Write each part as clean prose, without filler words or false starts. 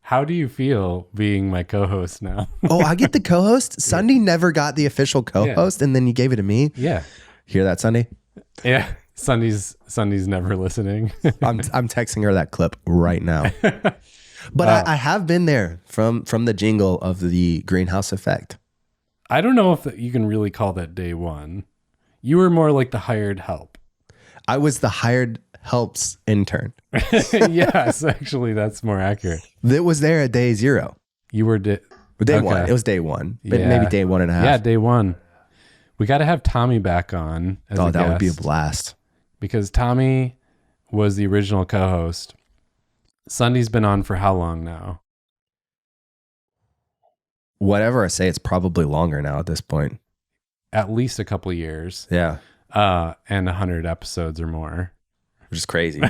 how do you feel being my co-host now? Oh, I get the co-host. Sunday never got the official co-host, and then you gave it to me. Yeah. Hear that, Sunday? Yeah. Sunday's never listening. I'm texting her that clip right now. But I have been there from the jingle of the greenhouse effect. I don't know if you can really call that day one. You were more like the hired help. I was the hired helps intern. Yes, actually, that's more accurate. That was there at day 0. You were day one. It was day 1, but maybe day 1.5. Yeah, day 1. We got to have Tommy back on as a guest. That would be a blast. Because Tommy was the original co-host. Sunday's been on for how long now? Whatever I say, it's probably longer now at this point. At least a couple of years. Yeah. And 100 episodes or more. Which is crazy.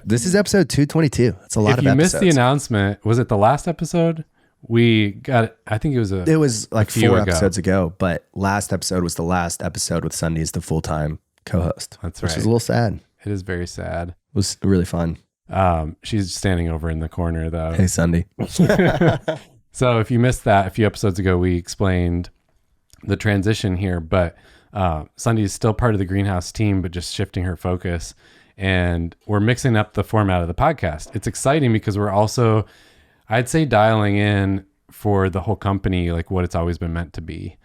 This is episode 222. That's a lot of episodes. If you missed the announcement, was it the last episode? We got, I think it was like 4 episodes ago, but last episode was the last episode with Sunday as the full-time co-host. That's right. Which is a little sad. It is very sad. It was really fun. She's standing over in the corner though. Hey, Sunday. So if you missed that a few episodes ago, we explained the transition here, but Sunday is still part of the greenhouse team, but just shifting her focus. And we're mixing up the format of the podcast. It's exciting because we're also, I'd say, dialing in for the whole company, like what it's always been meant to be.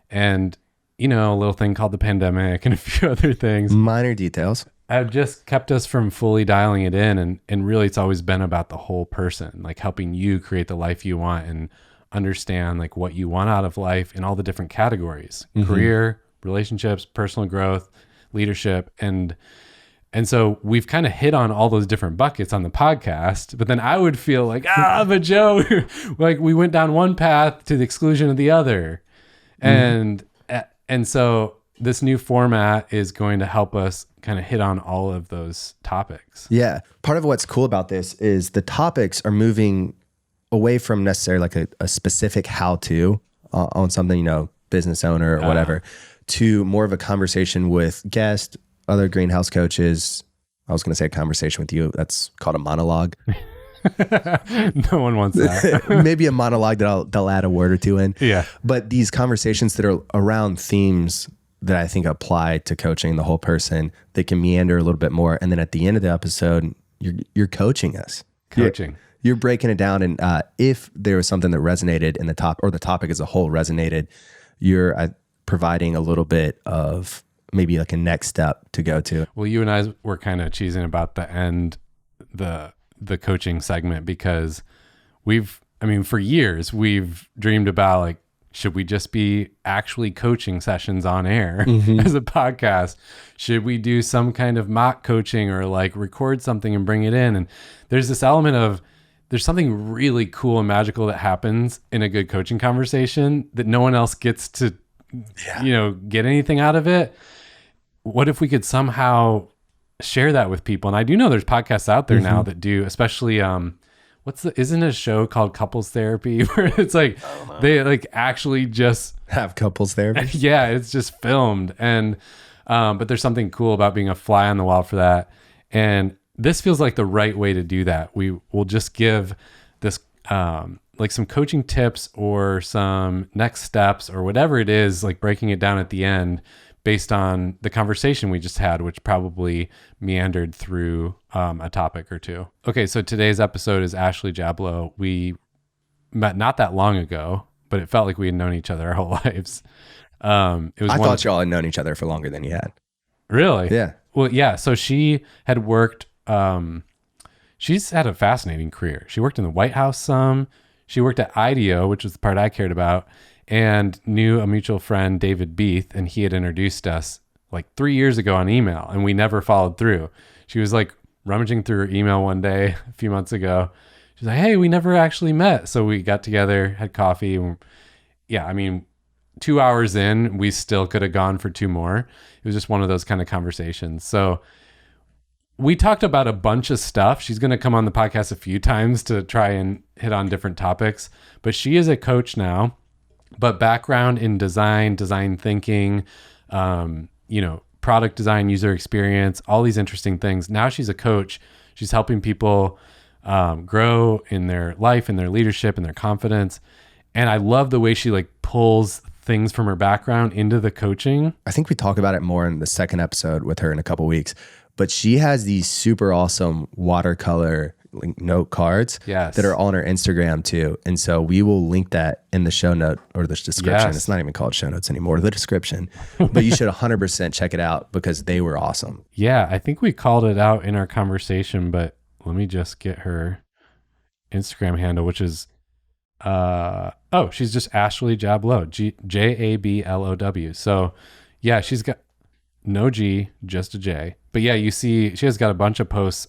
And, you know, a little thing called the pandemic and a few other things. Minor details. Have just kept us from fully dialing it in. And really, it's always been about the whole person, like helping you create the life you want and understand like what you want out of life in all the different categories, career, relationships, personal growth, leadership. And so we've kind of hit on all those different buckets on the podcast, but then I would feel like, but Joe, like we went down one path to the exclusion of the other. And so this new format is going to help us kind of hit on all of those topics. Yeah. Part of what's cool about this is the topics are moving away from necessarily like a specific how-to on something, you know, business owner or whatever, to more of a conversation with guests, other greenhouse coaches. I was going to say a conversation with you. That's called a monologue. No one wants that. Maybe a monologue that they'll add a word or two in. Yeah. But these conversations that are around themes that I think apply to coaching the whole person, they can meander a little bit more. And then at the end of the episode, you're coaching us. You're breaking it down. And if there was something that resonated in the topic as a whole resonated, you're providing a little bit of maybe like a next step to go to. Well, you and I were kind of cheesing about the end, the coaching segment, because for years we've dreamed about like, should we just be actually coaching sessions on air as a podcast? Should we do some kind of mock coaching or like record something and bring it in? And there's this element of, there's something really cool and magical that happens in a good coaching conversation that no one else gets to, get anything out of it. What if we could somehow share that with people? And I do know there's podcasts out there now that do, especially, isn't a show called Couples Therapy where it's like, they like actually just have couples therapy? Yeah, it's just filmed. And, but there's something cool about being a fly on the wall for that. And this feels like the right way to do that. We will just give this, like some coaching tips or some next steps or whatever it is, like breaking it down at the end based on the conversation we just had, which probably meandered through a topic or two. Okay, so today's episode is Ashley Jablow. We met not that long ago, but it felt like we had known each other our whole lives. I thought y'all had known each other for longer than you had. Really? Yeah. Well, yeah. So she had worked, she's had a fascinating career. She worked in the White House some. She worked at IDEO, which was the part I cared about, and knew a mutual friend, David Beath, and he had introduced us like 3 years ago on email, and we never followed through. She was like rummaging through her email one day a few months ago. She's like, hey, we never actually met. So we got together, had coffee. And 2 hours in, we still could have gone for 2 more. It was just one of those kind of conversations. So we talked about a bunch of stuff. She's going to come on the podcast a few times to try and hit on different topics, but she is a coach now. But background in design thinking, product design, user experience, all these interesting things. Now she's a coach. She's helping people grow in their life and their leadership and their confidence. And I love the way she like pulls things from her background into the coaching. I think we talk about it more in the second episode with her in a couple weeks, but she has these super awesome watercolor note cards that are on her Instagram too. And so we will link that in the show note or the description. It's not even called show notes anymore, the description, but you should 100% check it out because they were awesome. Yeah. I think we called it out in our conversation, but let me just get her Instagram handle, which is, she's just Ashley Jablow, Jablow. So yeah, she's got no G, just a J. But yeah, you see, she has got a bunch of posts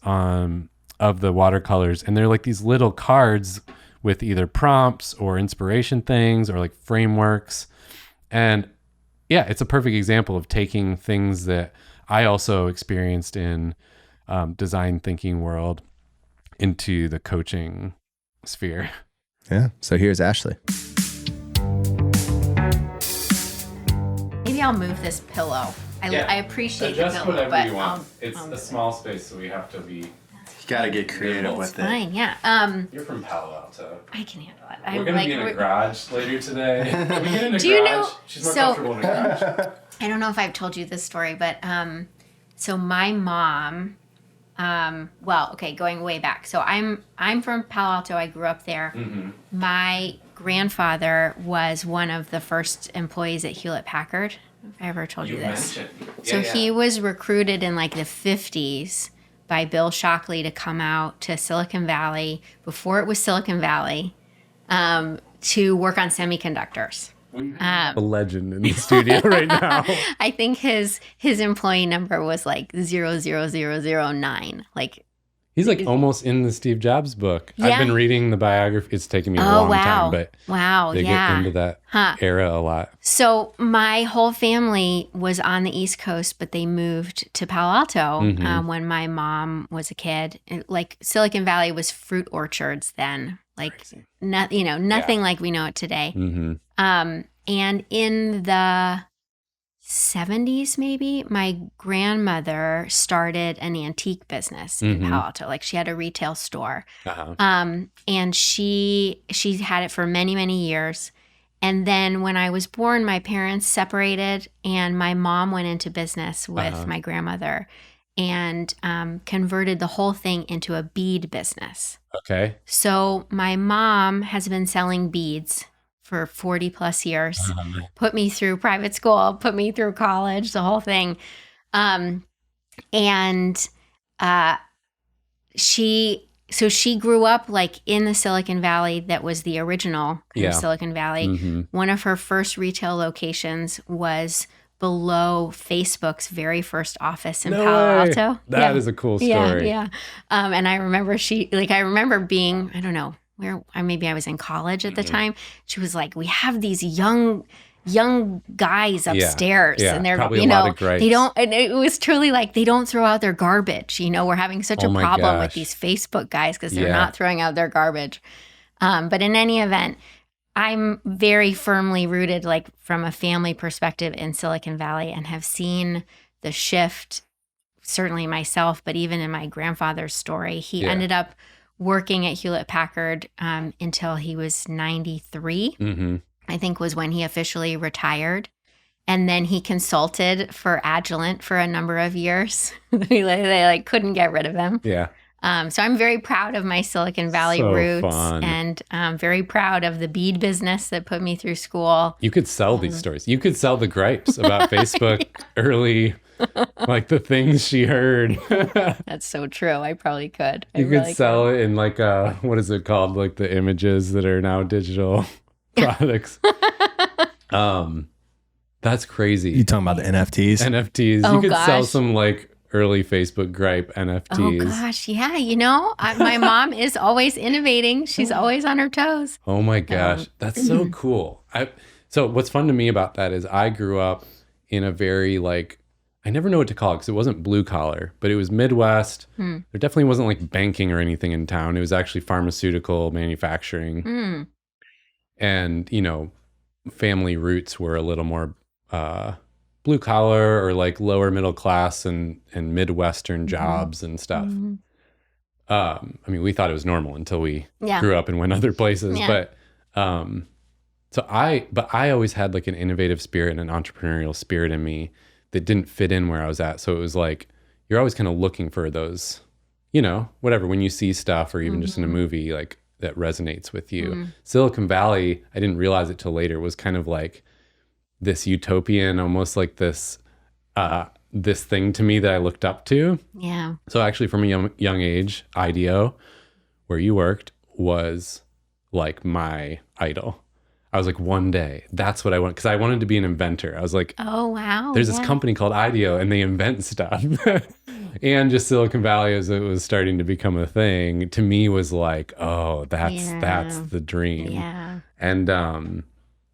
of the watercolors, and they're like these little cards with either prompts or inspiration things or like frameworks. And yeah, it's a perfect example of taking things that I also experienced in design thinking world into the coaching sphere. Yeah. So here's Ashley. Maybe I'll move this pillow. I appreciate the pillow, but you want. It's a small space, so we have to be. You gotta get creative with it. Fine, yeah. You're from Palo Alto. I can handle it. We're gonna be in a garage later today. Can we get in a garage? Do you know? She's more comfortable in a garage. I don't know if I've told you this story, but so my mom. Going way back. So I'm from Palo Alto. I grew up there. Mm-hmm. My grandfather was one of the first employees at Hewlett Packard. If I ever told you this. He was recruited in like the 50s by Bill Shockley to come out to Silicon Valley before it was Silicon Valley to work on semiconductors. A legend in the studio right now. I think his employee number was like 00009. Like he's like almost in the Steve Jobs book. Yeah. I've been reading the biography. It's taken me a long time, but they get into that era a lot. So my whole family was on the East Coast, but they moved to Palo Alto when my mom was a kid. Like Silicon Valley was fruit orchards then. Like nothing like we know it today. Mm-hmm. And in the 70s, maybe, my grandmother started an antique business in Palo Alto. Like she had a retail store. Uh-huh. And she had it for many, many years. And then when I was born, my parents separated and my mom went into business with my grandmother and converted the whole thing into a bead business. Okay. So my mom has been selling beads for 40 plus years, put me through private school, put me through college, the whole thing. She grew up like in the Silicon Valley. That was the original Silicon Valley. Mm-hmm. One of her first retail locations was below Facebook's very first office in Palo Alto. That is a cool story. Yeah. And I remember I remember being, I don't know, maybe I was in college at the time. She was like, we have these young guys upstairs and they're, they don't, and it was truly like, they don't throw out their garbage. We're having such a problem with these Facebook guys because they're not throwing out their garbage. But in any event, I'm very firmly rooted, like from a family perspective in Silicon Valley, and have seen the shift, certainly myself, but even in my grandfather's story. He ended up working at Hewlett Packard until he was 93, I think was when he officially retired. And then he consulted for Agilent for a number of years. they couldn't get rid of him. Yeah. So I'm very proud of my Silicon Valley roots and very proud of the bead business that put me through school. You could sell these stories. You could sell the gripes about Facebook early, like the things she heard. That's so true. I probably could. You could sell it in like what is it called? Like the images that are now digital products. That's crazy. You talking about the NFTs? NFTs. Oh, you could sell some like early Facebook gripe NFTs. Oh gosh, yeah. My mom is always innovating. She's always on her toes. Oh my gosh, that's so cool. So what's fun to me about that is I grew up in a very like, I never know what to call it because it wasn't blue collar, but it was Midwest. There definitely wasn't like banking or anything in town. It was actually pharmaceutical manufacturing. And, family roots were a little more blue collar or like lower middle class and Midwestern jobs and stuff. I mean, we thought it was normal until we grew up and went other places. But I always had like an innovative spirit and an entrepreneurial spirit in me that didn't fit in where I was at. So it was like, you're always kind of looking for those, you know, whatever, when you see stuff or even just in a movie, like that resonates with you. Silicon Valley, I didn't realize it till later, was kind of like this utopian, almost like this thing to me that I looked up to. Yeah. So actually from a young age, IDEO, where you worked, was like my idol. I was like, one day, that's what I want. Because I wanted to be an inventor. I was like, oh, wow. There's this company called IDEO and they invent stuff. And just Silicon Valley, as it was starting to become a thing, to me was like, oh, that's the dream. Yeah. And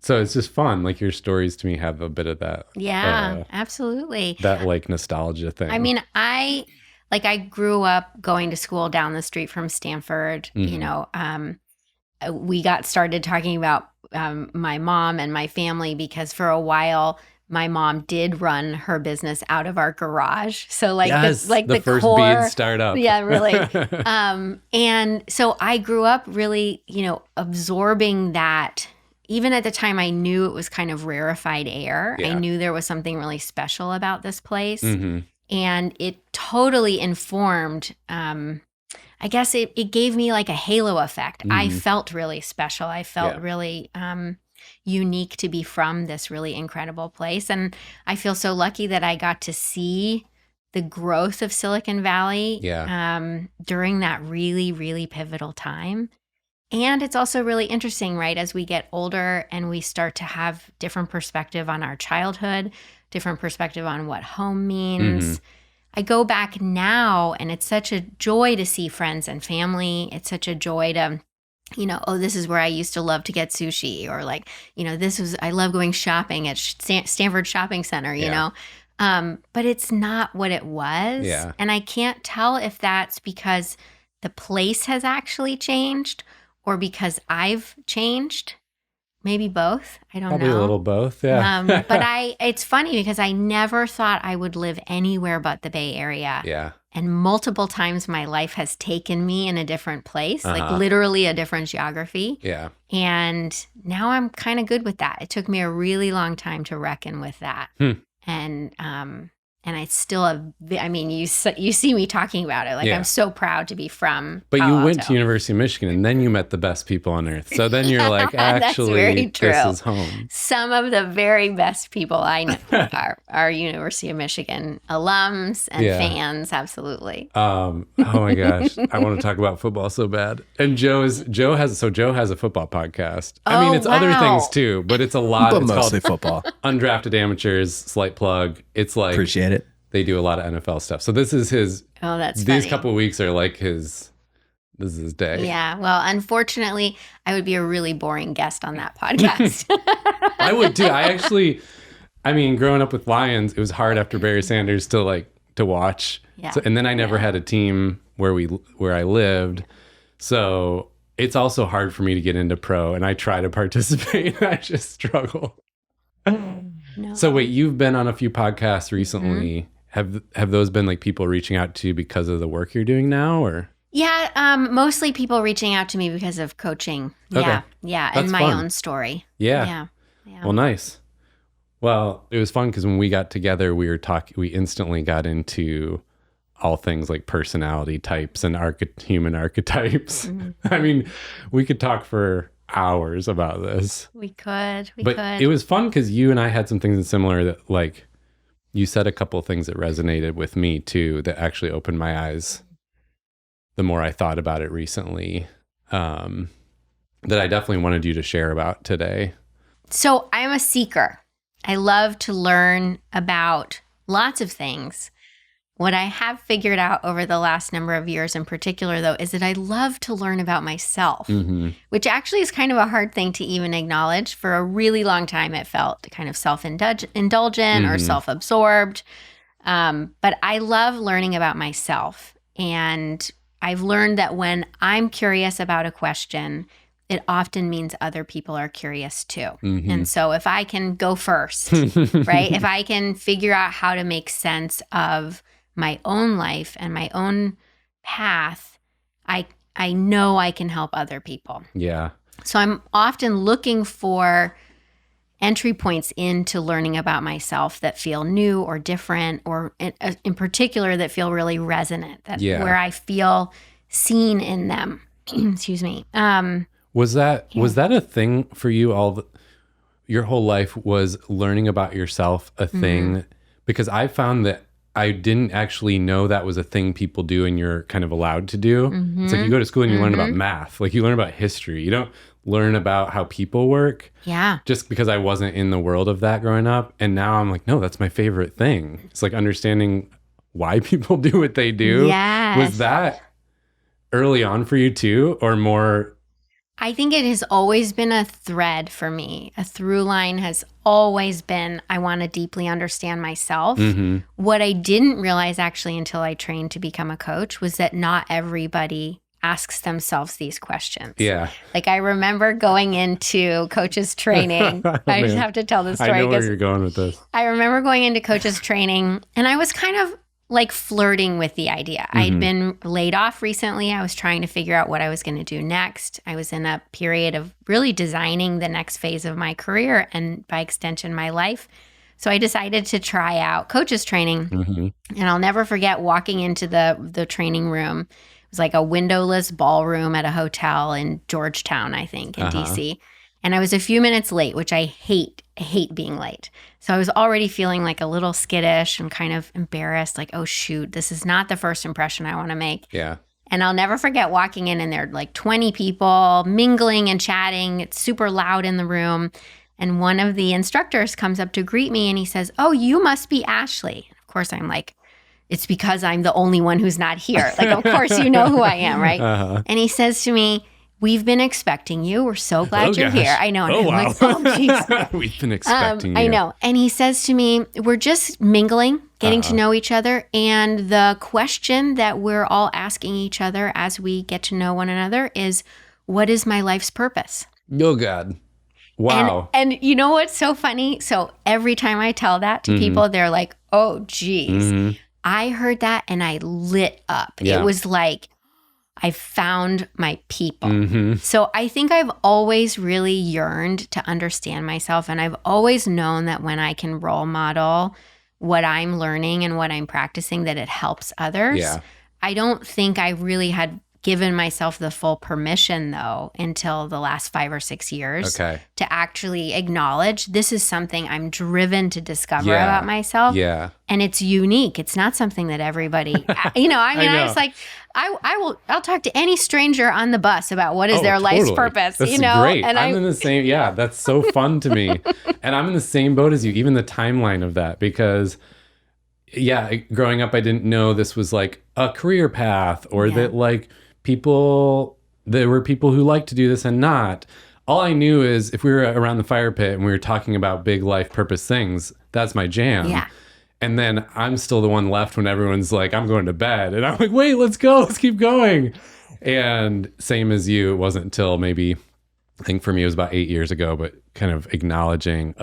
so it's just fun. Like your stories to me have a bit of that. Yeah, absolutely. That like nostalgia thing. I mean, I grew up going to school down the street from Stanford. You know, we got started talking about my mom and my family because for a while my mom did run her business out of our garage. So like the first core, bead startup. Yeah, really. And so I grew up really, you know, absorbing that. Even at the time, I knew it was kind of rarefied air. I knew there was something really special about this place. And it totally informed, I guess it gave me like a halo effect. I felt really special. I felt really unique to be from this really incredible place. And I feel so lucky that I got to see the growth of Silicon Valley during that really, really pivotal time. And it's also really interesting, right? As we get older and we start to have different perspective on our childhood, different perspective on what home means. I go back now and it's such a joy to see friends and family. It's such a joy to, you know, oh, this is where I used to love to get sushi, or like, you know, I love going shopping at Stanford Shopping Center, you know. But it's not what it was. And I can't tell if that's because the place has actually changed or because I've changed. Maybe both. I don't know. Probably a little both, yeah. But it's funny because I never thought I would live anywhere but the Bay Area. Yeah. And multiple times my life has taken me in a different place, like literally a different geography. Yeah. And now I'm kind of good with that. It took me a really long time to reckon with that. And I still have, I mean, you see me talking about it. Like, I'm so proud to be from But Palo you went Alto. to University of Michigan and then you met the best people on earth. So then you're like, actually, this is home. Some of the very best people I know are University of Michigan alums and fans. Absolutely. Oh my gosh. I want to talk about football so bad. And Joe has a football podcast. I mean, it's other things too, but it's a lot. But it's mostly called football. Undrafted Amateurs, slight plug. It's like, appreciate it. They do a lot of NFL stuff. So this is his. Oh, that's these funny. couple of weeks are like his. This is his day. Yeah. Well, unfortunately, I would be a really boring guest on that podcast. I would too. I mean, growing up with Lions, it was hard after Barry Sanders to watch. Yeah. So, and then I never had a team where I lived. So it's also hard for me to get into pro, and I try to participate. I just struggle. No. So wait, you've been on a few podcasts recently. Have those been like people reaching out to you because of the work you're doing now, or? Yeah, mostly people reaching out to me because of coaching. Okay. Yeah, That's and my fun. own story. Yeah. Well, nice. Well, it was fun because when we got together, we instantly got into all things like personality types and human archetypes. I mean, we could talk for hours about this. We could. But it was fun because you and I had some things similar that, like, you said a couple of things that resonated with me too, that actually opened my eyes the more I thought about it recently, that I definitely wanted you to share about today. So I'm a seeker. I love to learn about lots of things. What I have figured out over the last number of years in particular, though, is that I love to learn about myself, which actually is kind of a hard thing to even acknowledge. For a really long time, it felt kind of self-indulgent or self-absorbed. But I love learning about myself. And I've learned that when I'm curious about a question, it often means other people are curious too. And so if I can go first, right? If I can figure out how to make sense of my own life and my own path, I know I can help other people. Yeah. So I'm often looking for entry points into learning about myself that feel new or different, or in particular that feel really resonant, where I feel seen in them. Excuse me. Was that a thing for you your whole life? Was learning about yourself a thing? Because I found that I didn't actually know that was a thing people do and you're kind of allowed to do. It's like you go to school and you learn about math, like you learn about history. You don't learn about how people work. Yeah. Just because I wasn't in the world of that growing up. And now I'm like, no, that's my favorite thing. It's like understanding why people do what they do. Yes. Was that early on for you too, or more? I think it has always been a thread for me. A through line has always been, I want to deeply understand myself. What I didn't realize actually until I trained to become a coach was that not everybody asks themselves these questions. Yeah. Like I remember going into coaches training. I just have to tell this story. I know where you're going with this. I remember going into coaches training and I was kind of like flirting with the idea. I'd been laid off recently. I was trying to figure out what I was going to do next. I was in a period of really designing the next phase of my career and by extension, my life. So I decided to try out coaches training. And I'll never forget walking into the training room. It was like a windowless ballroom at a hotel in Georgetown, I think, in DC. And I was a few minutes late, which I hate being late. So I was already feeling like a little skittish and kind of embarrassed, like, oh shoot, this is not the first impression I want to make. Yeah. And I'll never forget walking in and there are like 20 people mingling and chatting. It's super loud in the room. And one of the instructors comes up to greet me and he says, oh, you must be Ashley. Of course, I'm like, it's because I'm the only one who's not here. Like, of course, you know who I am, right? And he says to me, we've been expecting you. We're so glad you're here. I know. And I'm like, oh, jeez. We've been expecting you. I know. And he says to me, we're just mingling, getting to know each other. And the question that we're all asking each other as we get to know one another is, what is my life's purpose? Oh, God. Wow. And you know what's so funny? So every time I tell that to people, they're like, oh, geez. I heard that and I lit up. Yeah. It was like, I found my people. So I think I've always really yearned to understand myself. And I've always known that when I can role model what I'm learning and what I'm practicing, that it helps others. Yeah. I don't think I really had given myself the full permission, though, until the last 5 or 6 years to actually acknowledge this is something I'm driven to discover about myself. Yeah. And it's unique. It's not something that everybody, I was like, I'll talk to any stranger on the bus about what is their life's purpose, That's great. And I'm in the same, that's so fun to me. And I'm in the same boat as you, even the timeline of that, because growing up, I didn't know this was like a career path or that like there were people who like to do this and not. All I knew is if we were around the fire pit and we were talking about big life purpose things, that's my jam. Yeah. And then I'm still the one left when everyone's like, I'm going to bed. And I'm like, wait, let's go. Let's keep going. And same as you, it wasn't until maybe, I think for me, it was about 8 years ago, but kind of acknowledging,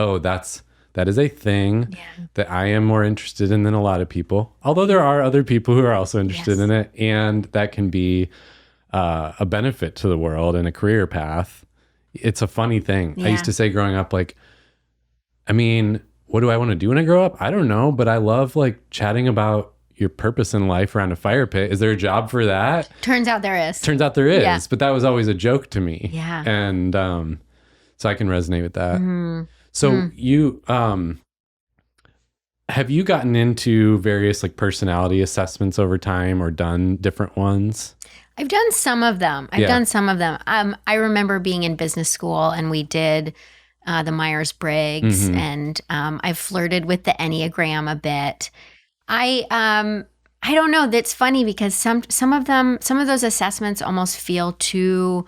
that is a thing that I am more interested in than a lot of people. Although there are other people who are also interested in it. And that can be a benefit to the world and a career path. It's a funny thing. I used to say growing up, like, I mean, what do I want to do when I grow up? I don't know, but I love like chatting about your purpose in life around a fire pit. Is there a job for that? Turns out there is. Yeah. But that was always a joke to me. Yeah. And so I can resonate with that. So you, have you gotten into various like personality assessments over time or done different ones? I've done some of them. I remember being in business school and we did the Myers-Briggs and I've flirted with the Enneagram a bit. I don't know. That's funny because some of those assessments almost feel too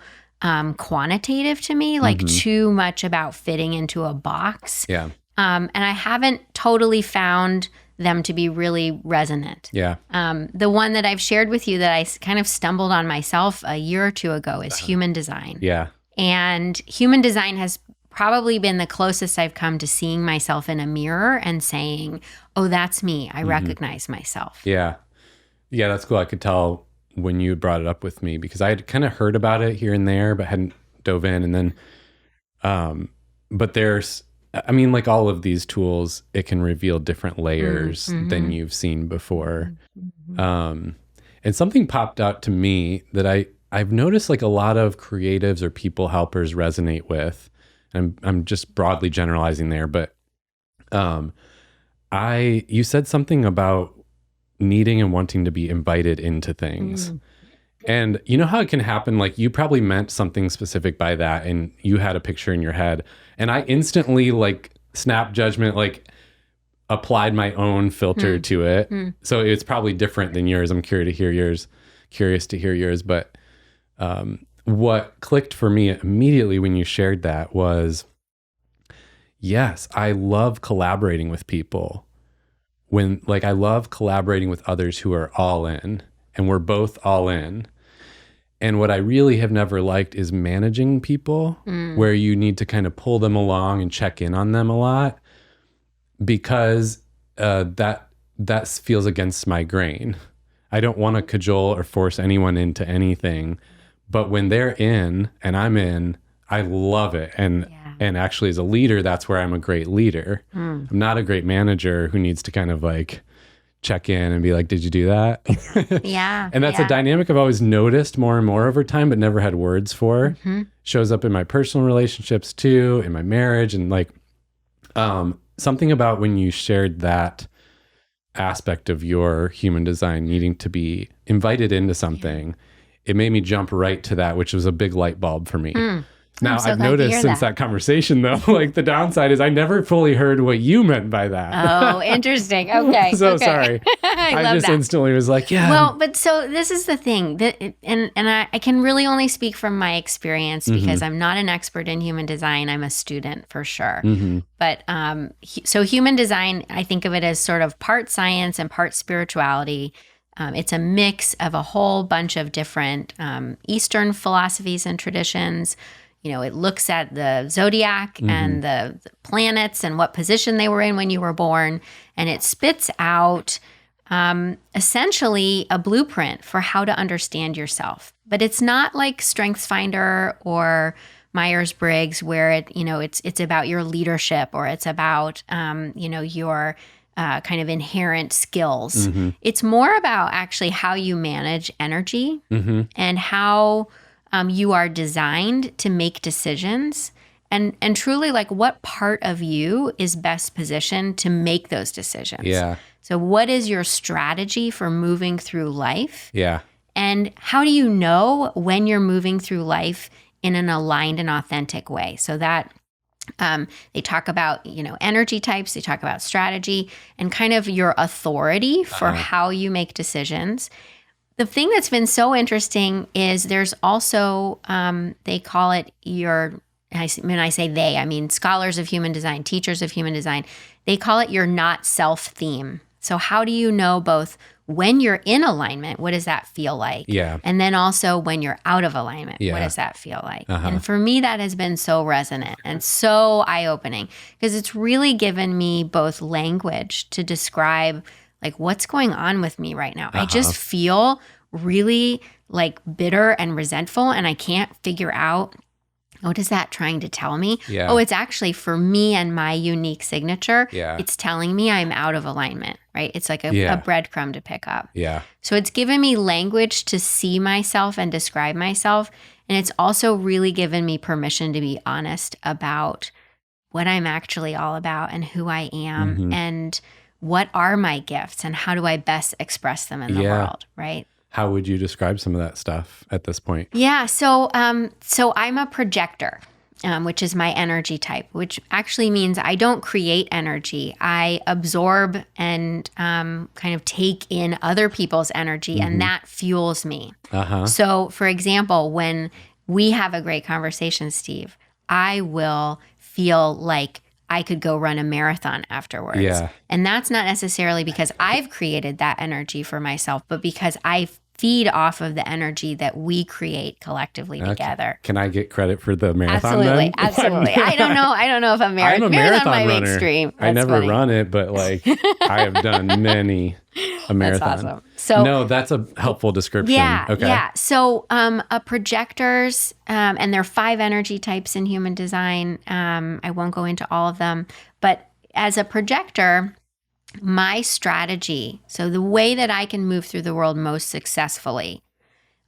quantitative to me, like too much about fitting into a box. Yeah. And I haven't totally found them to be really resonant. Yeah. The one that I've shared with you that I kind of stumbled on myself a year or two ago is human design. Yeah. And human design has probably been the closest I've come to seeing myself in a mirror and saying, oh, that's me. I recognize myself. Yeah. Yeah, that's cool. I could tell when you brought it up with me, because I had kind of heard about it here and there, but hadn't dove in. And then, but there's, I mean, like all of these tools, it can reveal different layers than you've seen before. And something popped out to me that I've noticed like a lot of creatives or people helpers resonate with. I'm just broadly generalizing there, but you said something about needing and wanting to be invited into things. And you know how it can happen? Like you probably meant something specific by that and you had a picture in your head. And I instantly like snap judgment, like applied my own filter to it. So it's probably different than yours. I'm curious to hear yours. But what clicked for me immediately when you shared that was, yes, I love collaborating with people. I love collaborating with others who are all in, and we're both all in. And what I really have never liked is managing people where you need to kind of pull them along and check in on them a lot, because that feels against my grain. I don't want to cajole or force anyone into anything, but when they're in and I'm in, I love it. And actually as a leader, that's where I'm a great leader. I'm not a great manager who needs to kind of like check in and be like, did you do that? And that's a dynamic I've always noticed more and more over time, but never had words for. Shows up in my personal relationships too, in my marriage. And like something about when you shared that aspect of your human design needing to be invited into something, it made me jump right to that, which was a big light bulb for me. Now, I've noticed since that conversation, though, like the downside is I never fully heard what you meant by that. Oh, interesting. Okay. Sorry. I just instantly was like, yeah. Well, but so this is the thing, and I can really only speak from my experience because I'm not an expert in human design. I'm a student for sure. But so human design, I think of it as sort of part science and part spirituality. It's a mix of a whole bunch of different Eastern philosophies and traditions. You know, it looks at the zodiac and the planets and what position they were in when you were born. And it spits out essentially a blueprint for how to understand yourself. But it's not like StrengthsFinder or Myers-Briggs where it's about your leadership or it's about, your kind of inherent skills. It's more about actually how you manage energy and how you are designed to make decisions and truly like what part of you is best positioned to make those decisions. So what is your strategy for moving through life? And how do you know when you're moving through life in an aligned and authentic way? So that they talk about, energy types, they talk about strategy and kind of your authority for how you make decisions. The thing that's been so interesting is there's also, they call it when I say they, I mean scholars of human design, teachers of human design, they call it your not self theme. So how do you know both when you're in alignment, what does that feel like? And then also when you're out of alignment, what does that feel like? And for me, that has been so resonant and so eye-opening because it's really given me both language to describe like what's going on with me right now. I just feel really like bitter and resentful and I can't figure out what is that trying to tell me? Oh, it's actually for me and my unique signature. It's telling me I'm out of alignment, right? It's like a breadcrumb to pick up. So it's given me language to see myself and describe myself. And it's also really given me permission to be honest about what I'm actually all about and who I am and what are my gifts and how do I best express them in the world, right? How would you describe some of that stuff at this point? So I'm a projector, which is my energy type, which actually means I don't create energy. I absorb and kind of take in other people's energy, and that fuels me. So, for example, when we have a great conversation, Steve, I will feel like I could go run a marathon afterwards. And that's not necessarily because I've created that energy for myself, but because I feed off of the energy that we create collectively together. Can I get credit for the marathon? Absolutely. I don't know if a marathon might be extreme. I never run it, but like I have done many. a marathon. That's awesome. So no, that's a helpful description. Yeah. Okay. Yeah. So a projectors, and there are 5 energy types in human design. I won't go into all of them, but as a projector, my strategy, so the way that I can move through the world most successfully,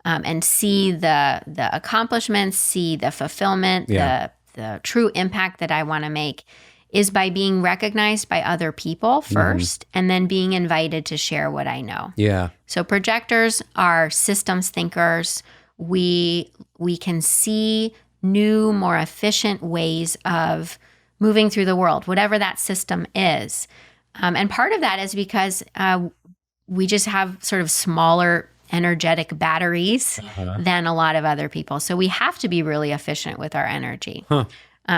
and see the accomplishments, see the fulfillment, the true impact that I want to make, is by being recognized by other people first, and then being invited to share what I know. Yeah. So projectors are systems thinkers. We can see new, more efficient ways of moving through the world, whatever that system is. And part of that is because we just have sort of smaller energetic batteries than a lot of other people. So we have to be really efficient with our energy.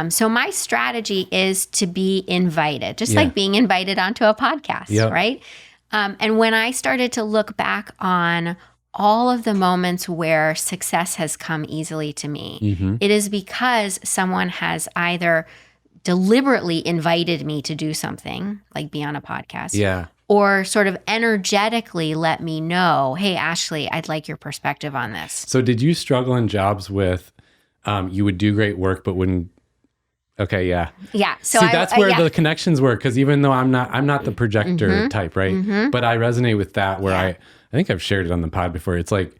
So my strategy is to be invited, just like being invited onto a podcast, right? And when I started to look back on all of the moments where success has come easily to me, it is because someone has either deliberately invited me to do something, like be on a podcast, or sort of energetically let me know, hey, Ashley, I'd like your perspective on this. So did you struggle in jobs with, you would do great work, but wouldn't, okay, yeah. Yeah. So see, that's where the connections work. Cause even though I'm not the projector type, right? But I resonate with that where I think I've shared it on the pod before. It's like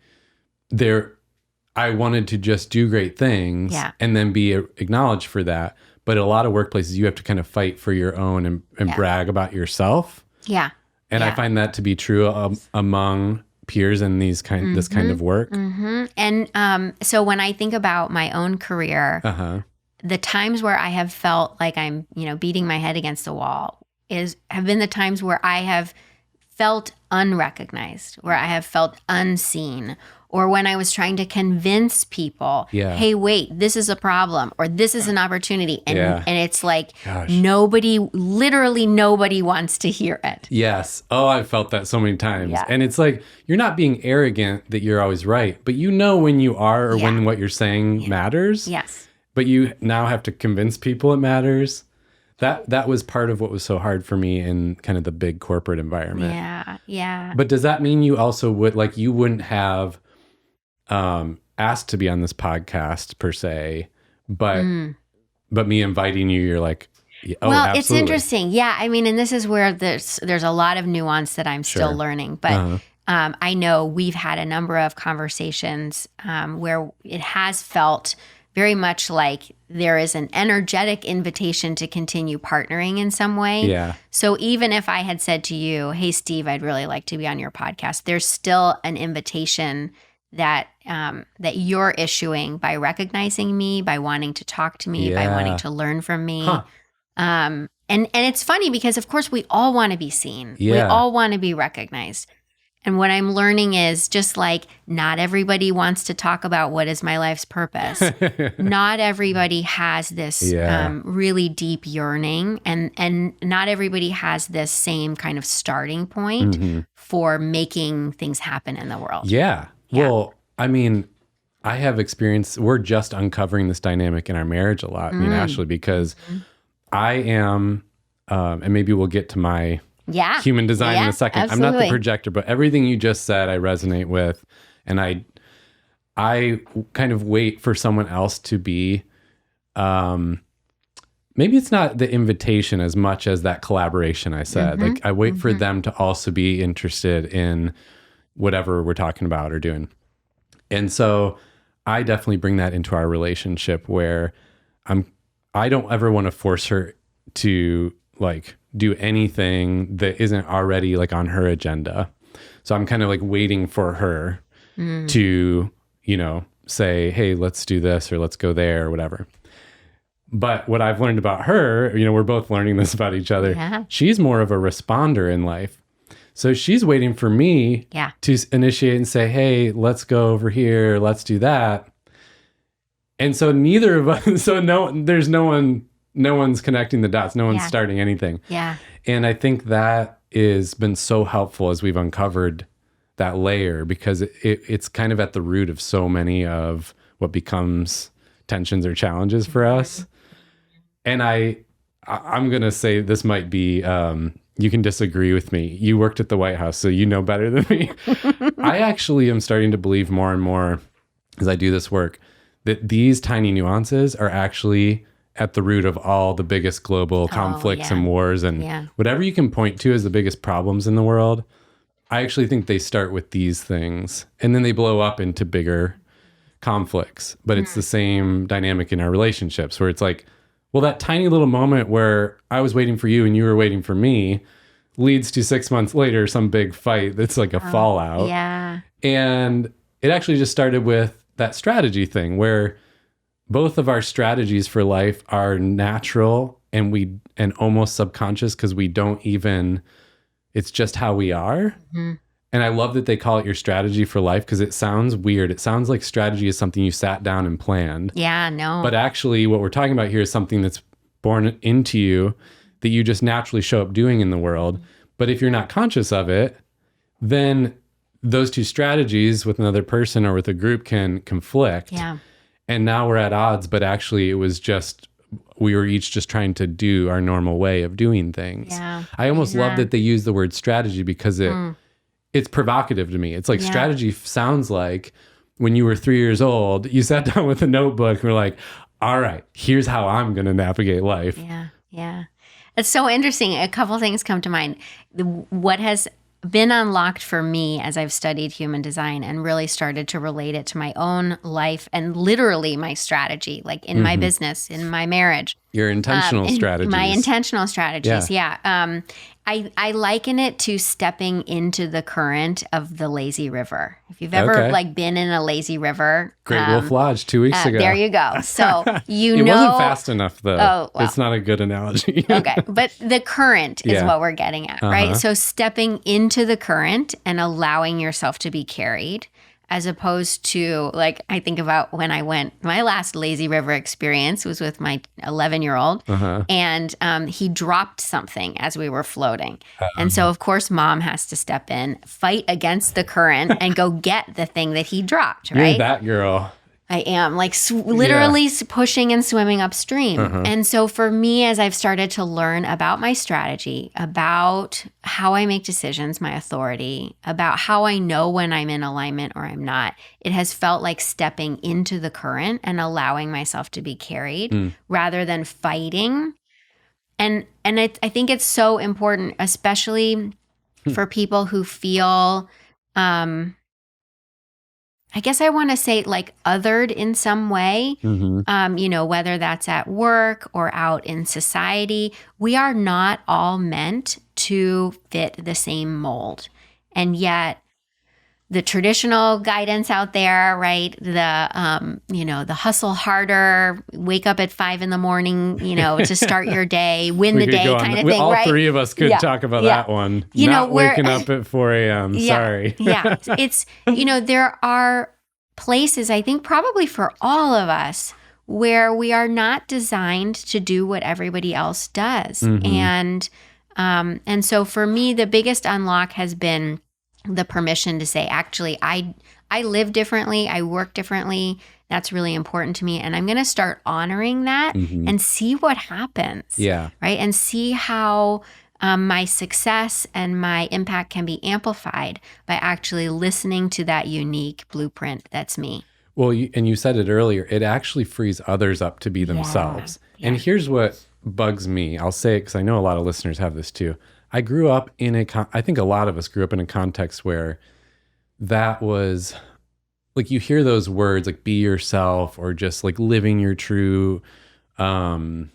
I wanted to just do great things and then be acknowledged for that. But a lot of workplaces, you have to kind of fight for your own and brag about yourself. Yeah. And I find that to be true among peers in this kind of work. And so when I think about my own career, the times where I have felt like I'm, beating my head against the wall have been the times where I have felt unrecognized, where I have felt unseen, or when I was trying to convince people, hey, wait, this is a problem, or this is an opportunity. And it's like literally nobody wants to hear it. Yes. Oh, I've felt that so many times. Yeah. And it's like, you're not being arrogant that you're always right, but when you are, or when what you're saying matters. Yes. But you now have to convince people it matters. That was part of what was so hard for me in kind of the big corporate environment. Yeah. Yeah. But does that mean you also you wouldn't have asked to be on this podcast per se, but me inviting you, you're like, oh, well, absolutely. It's interesting. Yeah. I mean, and this is where there's a lot of nuance that I'm still learning, but I know we've had a number of conversations where it has felt very much like there is an energetic invitation to continue partnering in some way. Yeah. So even if I had said to you, hey, Steve, I'd really like to be on your podcast, there's still an invitation that you're issuing by recognizing me, by wanting to talk to me, by wanting to learn from me. And it's funny because, of course, we all want to be seen. Yeah. We all want to be recognized. And what I'm learning is just like not everybody wants to talk about what is my life's purpose. Not everybody has this really deep yearning, and not everybody has this same kind of starting point for making things happen in the world. Yeah. Well, I mean, I have experience. We're just uncovering this dynamic in our marriage a lot, me and Ashley, because I am, and maybe we'll get to my human design in a second. Absolutely. I'm not the projector, but everything you just said, I resonate with. And I kind of wait for someone else to be, maybe it's not the invitation as much as that collaboration I said. Like I wait for them to also be interested in whatever we're talking about or doing. And so I definitely bring that into our relationship where I don't ever want to force her to like do anything that isn't already like on her agenda. So I'm kind of like waiting for her to, say, hey, let's do this or let's go there or whatever. But what I've learned about her, we're both learning this about each other. Yeah. She's more of a responder in life. So she's waiting for me to initiate and say, hey, let's go over here. Let's do that. And so neither of us, there's no one's connecting the dots. No one's starting anything. Yeah. And I think that has been so helpful as we've uncovered that layer, because it's kind of at the root of so many of what becomes tensions or challenges for us. And I'm going to say this might be, you can disagree with me. You worked at the White House, so you know better than me. I actually am starting to believe more and more as I do this work that these tiny nuances are actually at the root of all the biggest global conflicts and wars and whatever you can point to as the biggest problems in the world. I actually think they start with these things and then they blow up into bigger conflicts. But it's the same dynamic in our relationships where it's like, well, that tiny little moment where I was waiting for you and you were waiting for me leads to 6 months later some big fight that's like a fallout. Yeah. And it actually just started with that strategy thing where both of our strategies for life are natural and almost subconscious because we don't even, it's just how we are. Mm-hmm. And I love that they call it your strategy for life because it sounds weird. It sounds like strategy is something you sat down and planned. Yeah, no. But actually what we're talking about here is something that's born into you that you just naturally show up doing in the world. But if you're not conscious of it, then those two strategies with another person or with a group can conflict. Yeah. And now we're at odds, but actually it was just, we were each just trying to do our normal way of doing things. Yeah. I almost love that they use the word strategy because it's provocative to me. It's like strategy sounds like when you were 3 years old, you sat down with a notebook and were like, all right, here's how I'm going to navigate life. Yeah. Yeah. It's so interesting. A couple things come to mind. What has been unlocked for me as I've studied human design and really started to relate it to my own life and literally my strategy, like in my business, in my marriage. Your intentional strategies. My intentional strategies, yeah. I liken it to stepping into the current of the lazy river. If you've ever like been in a lazy river. Great Wolf Lodge 2 weeks ago. There you go. So it wasn't fast enough though. Oh, well. It's not a good analogy. Okay. But the current is what we're getting at, right? So stepping into the current and allowing yourself to be carried as opposed to, like, I think about when I went, my last lazy river experience was with my 11-year-old and he dropped something as we were floating. And so, of course, mom has to step in, fight against the current and go get the thing that he dropped, right? You're that girl. I am like literally pushing and swimming upstream. And so for me, as I've started to learn about my strategy, about how I make decisions, my authority, about how I know when I'm in alignment or I'm not, it has felt like stepping into the current and allowing myself to be carried rather than fighting. And I think it's so important, especially for people who feel, I guess I want to say like othered in some way, whether that's at work or out in society. We are not all meant to fit the same mold. And yet the traditional guidance out there, right? The hustle harder, wake up at 5 a.m, to start your day, win the day kind of thing, all right? All three of us could talk about that one. Not waking up at 4 a.m. Sorry. It's, there are places, I think probably for all of us, where we are not designed to do what everybody else does. And so for me, the biggest unlock has been the permission to say, actually, I live differently. I work differently. That's really important to me. And I'm going to start honoring that and see what happens. Yeah. Right. And see how my success and my impact can be amplified by actually listening to that unique blueprint that's me. Well, you said it earlier, it actually frees others up to be themselves. Yeah. And here's what bugs me. I'll say it because I know a lot of listeners have this too. I grew up I think a lot of us grew up in a context where that was like, you hear those words like be yourself or just like living your true, what's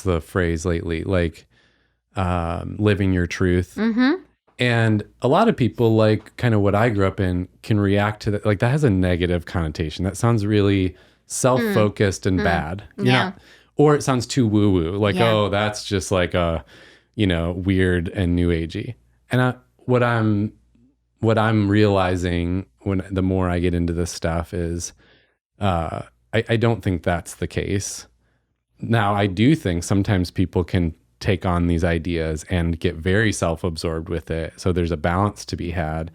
the phrase lately? Like living your truth. And a lot of people, like kind of what I grew up in, can react to that. Like that has a negative connotation. That sounds really self-focused and bad. Or it sounds too woo-woo. Like, oh, that's just like a, weird and new agey. And what I'm realizing the more I get into this stuff is I don't think that's the case. Now, I do think sometimes people can take on these ideas and get very self-absorbed with it. So there's a balance to be had.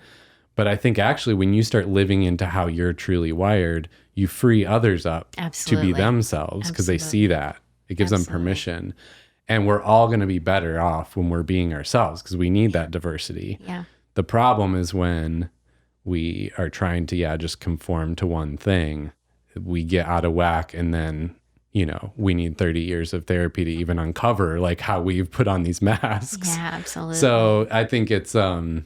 But I think actually when you start living into how you're truly wired, you free others up to be themselves because they see that. It gives them permission. And we're all going to be better off when we're being ourselves because we need that diversity. Yeah. The problem is when we are trying to, just conform to one thing, we get out of whack, and then, we need 30 years of therapy to even uncover like how we've put on these masks. Yeah, absolutely. So I think it's, I'm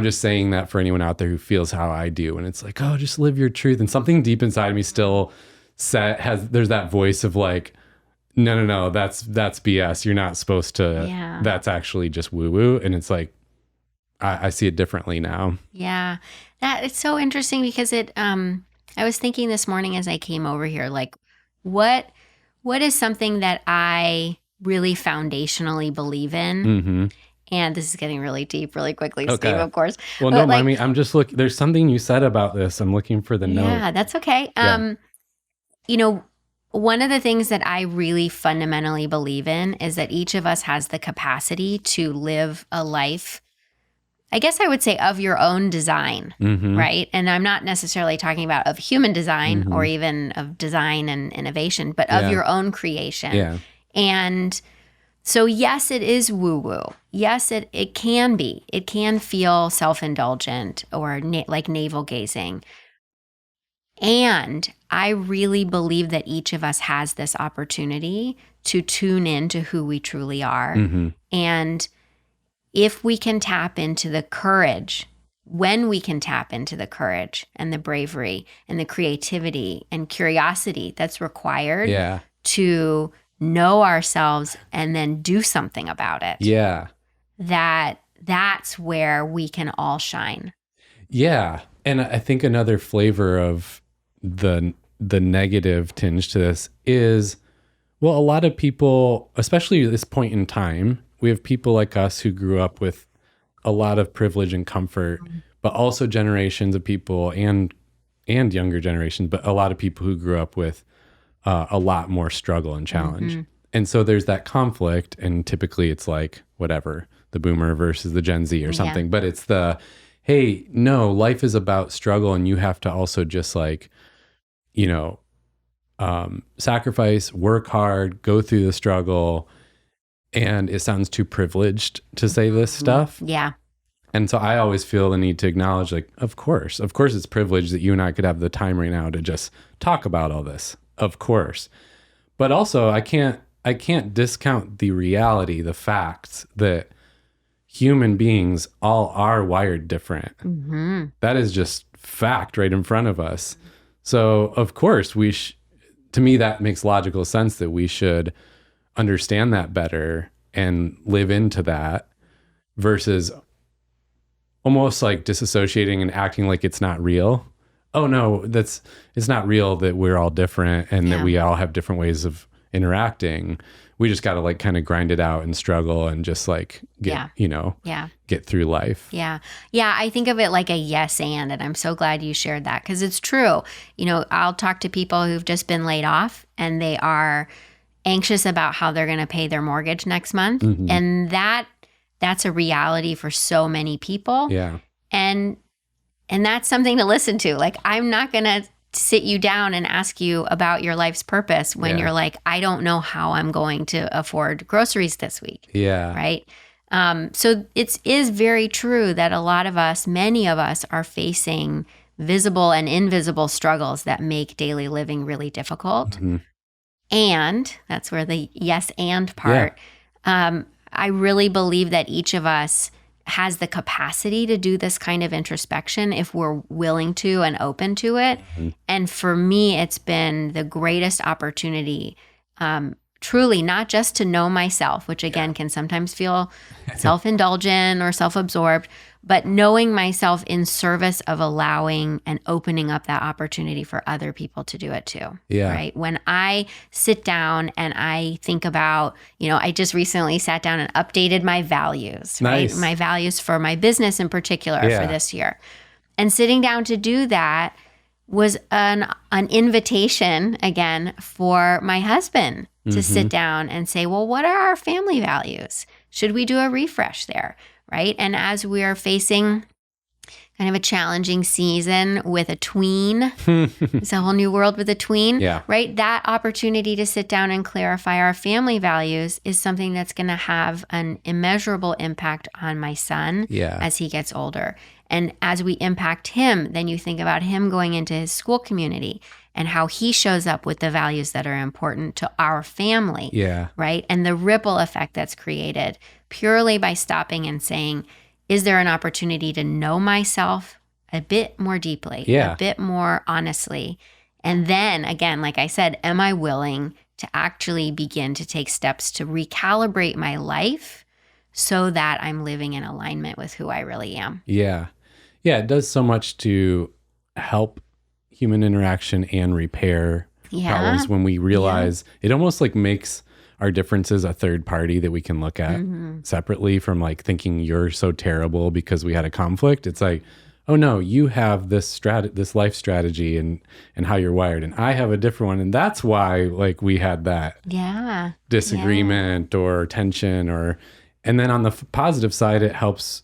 just saying that for anyone out there who feels how I do. And it's like, oh, just live your truth. And something deep inside of me still there's that voice of like, no, that's BS. You're not supposed to, that's actually just woo woo. And it's like, I see it differently now. Yeah. It's so interesting because I was thinking this morning as I came over here, like what is something that I really foundationally believe in? Mm-hmm. And this is getting really deep really quickly, Steve, of course. Well, but no, I mean, I'm just looking, there's something you said about this. I'm looking for the note. Yeah, that's okay. One of the things that I really fundamentally believe in is that each of us has the capacity to live a life, I guess I would say, of your own design, right? And I'm not necessarily talking about of human design or even of design and innovation, but of your own creation. Yeah. And so, yes, it is woo-woo. Yes, it can be. It can feel self-indulgent or like navel-gazing. And I really believe that each of us has this opportunity to tune into who we truly are. And if we can tap into the courage, when we can tap into the courage and the bravery and the creativity and curiosity that's required to know ourselves and then do something about it. Yeah. That's where we can all shine. Yeah. And I think another flavor of the negative tinge to this is, well, a lot of people, especially at this point in time, we have people like us who grew up with a lot of privilege and comfort, but also generations of people and younger generations, but a lot of people who grew up with a lot more struggle and challenge. And so there's that conflict, and typically it's like, whatever, the boomer versus the Gen Z or something, but it's hey, no, life is about struggle, and you have to also just like, sacrifice, work hard, go through the struggle. And it sounds too privileged to say this stuff. Yeah. And so I always feel the need to acknowledge, like, of course it's privileged that you and I could have the time right now to just talk about all this. Of course. But also I can't discount the reality, the facts that human beings all are wired different. That is just fact right in front of us. So of course to me, that makes logical sense that we should understand that better and live into that versus almost like disassociating and acting like it's not real. Oh no, it's not real that we're all different and that we all have different ways of interacting. We just got to like kind of grind it out and struggle and just like get through life. Yeah. I think of it like a yes and I'm so glad you shared that because it's true. I'll talk to people who've just been laid off and they are anxious about how they're going to pay their mortgage next month. And that's a reality for so many people. Yeah. And that's something to listen to. Like, I'm not going to sit you down and ask you about your life's purpose when you're like, I don't know how I'm going to afford groceries this week. Yeah. Right. So it is very true that a lot of us, many of us are facing visible and invisible struggles that make daily living really difficult. And that's where the yes and part, I really believe that each of us has the capacity to do this kind of introspection if we're willing to and open to it. And for me, it's been the greatest opportunity, truly, not just to know myself, which again can sometimes feel self-indulgent or self-absorbed, but knowing myself in service of allowing and opening up that opportunity for other people to do it too. Yeah. Right. When I sit down and I think about, I just recently sat down and updated my values, right? Nice. My values for my business in particular for this year. And sitting down to do that was an invitation again for my husband to sit down and say, well, what are our family values? Should we do a refresh there? Right. And as we are facing kind of a challenging season with a tween. It's a whole new world with a tween, right? That opportunity to sit down and clarify our family values is something that's going to have an immeasurable impact on my son as he gets older. And as we impact him, then you think about him going into his school community and how he shows up with the values that are important to our family, right? And the ripple effect that's created purely by stopping and saying, is there an opportunity to know myself a bit more deeply, a bit more honestly? And then again, like I said, am I willing to actually begin to take steps to recalibrate my life so that I'm living in alignment with who I really am? Yeah. Yeah. It does so much to help human interaction and repair problems when we realize it almost like makes our differences a third party that we can look at separately from like thinking you're so terrible because we had a conflict. It's like, oh no, you have this life strategy and how you're wired, and I have a different one, and that's why like we had that disagreement or tension, or and then on the positive side, it helps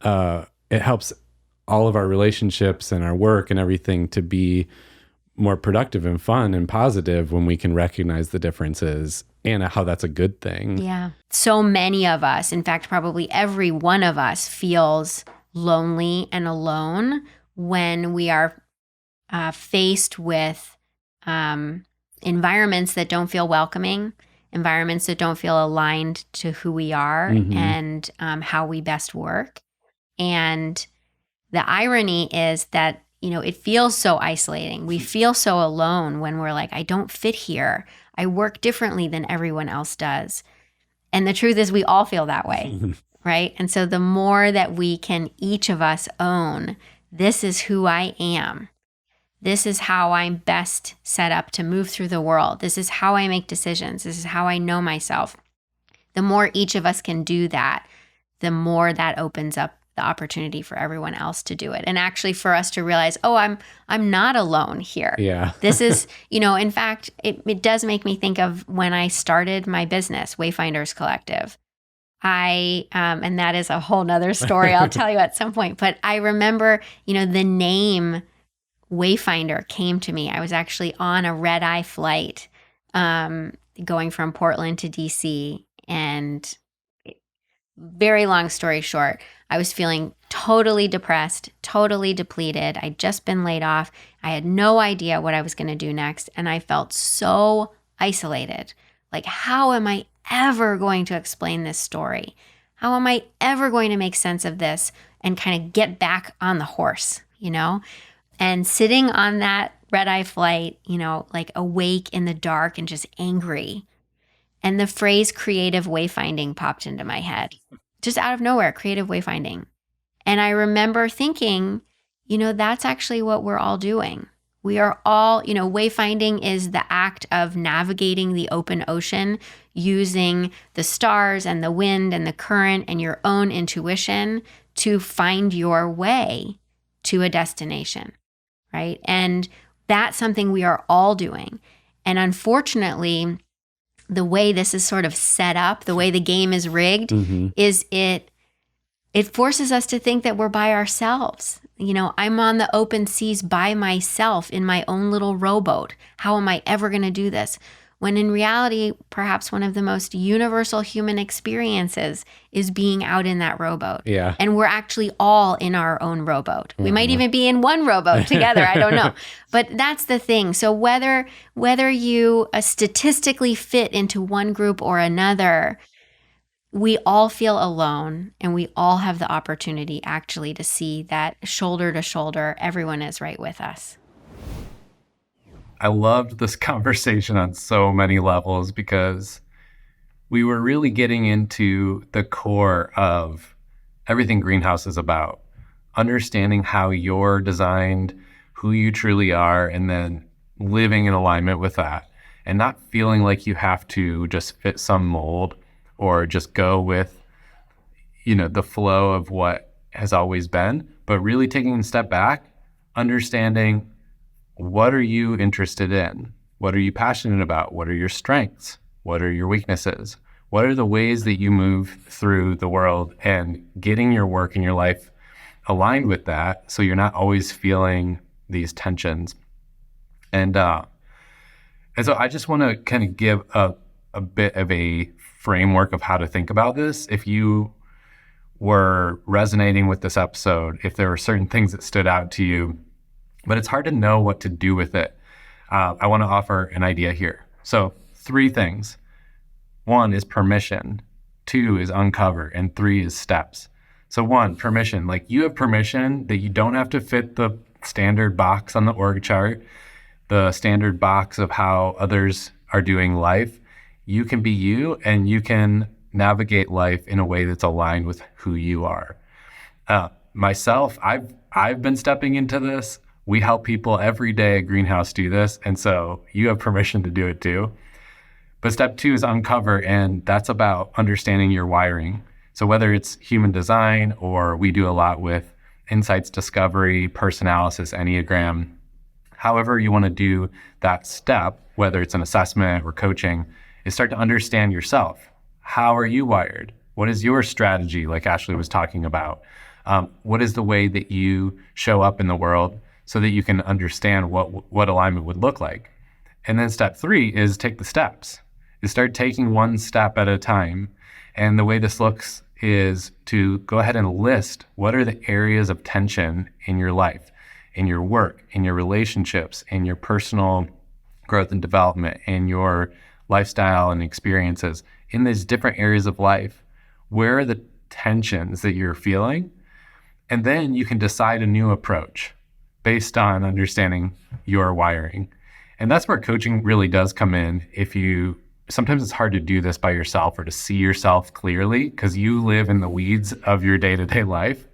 all of our relationships and our work and everything to be more productive and fun and positive when we can recognize the differences and how that's a good thing. Yeah. So many of us, in fact, probably every one of us feels lonely and alone when we are faced with environments that don't feel welcoming, environments that don't feel aligned to who we are and how we best work. And the irony is that, it feels so isolating. We feel so alone when we're like, I don't fit here. I work differently than everyone else does. And the truth is we all feel that way, right? And so the more that we can each of us own, this is who I am. This is how I'm best set up to move through the world. This is how I make decisions. This is how I know myself. The more each of us can do that, the more that opens up the opportunity for everyone else to do it. And actually for us to realize, oh, I'm not alone here. Yeah. This is, in fact, it does make me think of when I started my business, Wayfinders Collective. And that is a whole nother story I'll tell you at some point. But I remember, the name Wayfinder came to me. I was actually on a red-eye flight going from Portland to DC. And very long story short, I was feeling totally depressed, totally depleted. I'd just been laid off. I had no idea what I was going to do next. And I felt so isolated. Like, how am I ever going to explain this story? How am I ever going to make sense of this and kind of get back on the horse, And sitting on that red-eye flight, like awake in the dark and just angry. And the phrase creative wayfinding popped into my head. Just out of nowhere, creative wayfinding. And I remember thinking, that's actually what we're all doing. We are all, wayfinding is the act of navigating the open ocean using the stars and the wind and the current and your own intuition to find your way to a destination, right? And that's something we are all doing. And unfortunately, the way this is sort of set up, the way the game is rigged, is it forces us to think that we're by ourselves. I'm on the open seas by myself in my own little rowboat. How am I ever going to do this? When in reality, perhaps one of the most universal human experiences is being out in that rowboat. Yeah. And we're actually all in our own rowboat. We might even be in one rowboat together. I don't know. But that's the thing. So whether you statistically fit into one group or another, we all feel alone, and we all have the opportunity actually to see that shoulder to shoulder, everyone is right with us. I loved this conversation on so many levels because we were really getting into the core of everything Greenhouse is about. Understanding how you're designed, who you truly are, and then living in alignment with that. And not feeling like you have to just fit some mold or just go with, the flow of what has always been, but really taking a step back, understanding what are you interested in? What are you passionate about? What are your strengths? What are your weaknesses? What are the ways that you move through the world, and getting your work and your life aligned with that, so you're not always feeling these tensions. And so I just want to kind of give a bit of a framework of how to think about this. If you were resonating with this episode, if there were certain things that stood out to you, but it's hard to know what to do with it, I want to offer an idea here. So 3 things. 1 is permission, 2 is uncover, and 3 is steps. So 1, permission. Like, you have permission that you don't have to fit the standard box on the org chart, the standard box of how others are doing life. You can be you, and you can navigate life in a way that's aligned with who you are. Myself, I've been stepping into this. We help people every day at Greenhouse do this, and so you have permission to do it too. But step 2 is uncover, and that's about understanding your wiring. So whether it's human design, or we do a lot with insights discovery, personanalysis, Enneagram, however you want to do that step, whether it's an assessment or coaching, is start to understand yourself. How are you wired? What is your strategy, like Ashley was talking about? What is the way that you show up in the world so that you can understand what alignment would look like? And then step 3 is take the steps. Is start taking one step at a time. And the way this looks is to go ahead and list what are the areas of tension in your life, in your work, in your relationships, in your personal growth and development, in your lifestyle and experiences, in these different areas of life. Where are the tensions that you're feeling? And then you can decide a new approach based on understanding your wiring. And that's where coaching really does come in. Sometimes it's hard to do this by yourself or to see yourself clearly because you live in the weeds of your day-to-day life.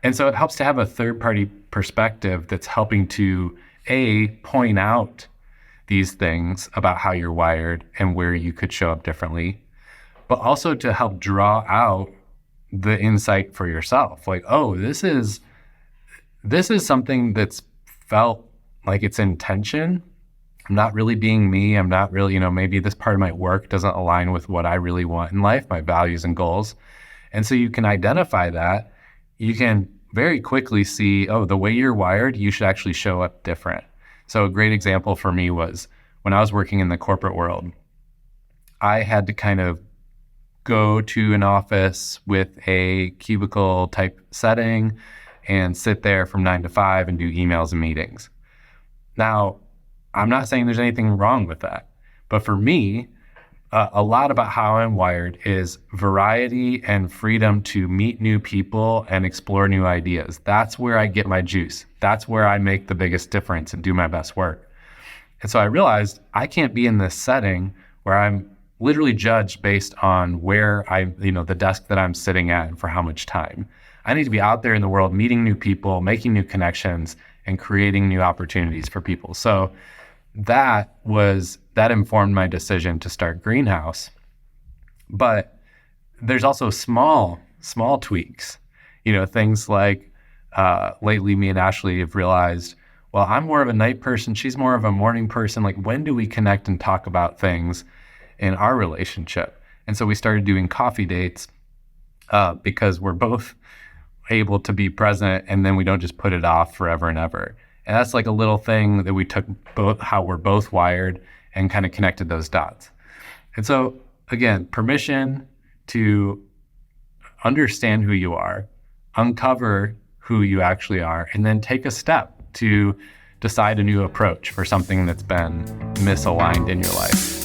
And so it helps to have a third-party perspective that's helping to, point out these things about how you're wired and where you could show up differently, but also to help draw out the insight for yourself. Like, oh, this is something that's felt like it's in tension. I'm not really being me. I'm not really, maybe this part of my work doesn't align with what I really want in life, my values and goals. And so you can identify that. You can very quickly see, the way you're wired, you should actually show up different. So a great example for me was when I was working in the corporate world, I had to kind of go to an office with a cubicle type setting and sit there from 9 to 5 and do emails and meetings. Now, I'm not saying there's anything wrong with that, but for me, a lot about how I'm wired is variety and freedom to meet new people and explore new ideas. That's where I get my juice. That's where I make the biggest difference and do my best work. And so I realized I can't be in this setting where I'm literally judged based on where the desk that I'm sitting at and for how much time. I need to be out there in the world, meeting new people, making new connections, and creating new opportunities for people. So that informed my decision to start Greenhouse. But there's also small tweaks, things like lately me and Ashley have realized, well, I'm more of a night person. She's more of a morning person. Like, when do we connect and talk about things in our relationship? And so we started doing coffee dates because we're both able to be present, and then we don't just put it off forever and ever. And that's like a little thing that we took both how we're both wired and kind of connected those dots. And so again, permission to understand who you are, uncover who you actually are, and then take a step to decide a new approach for something that's been misaligned in your life.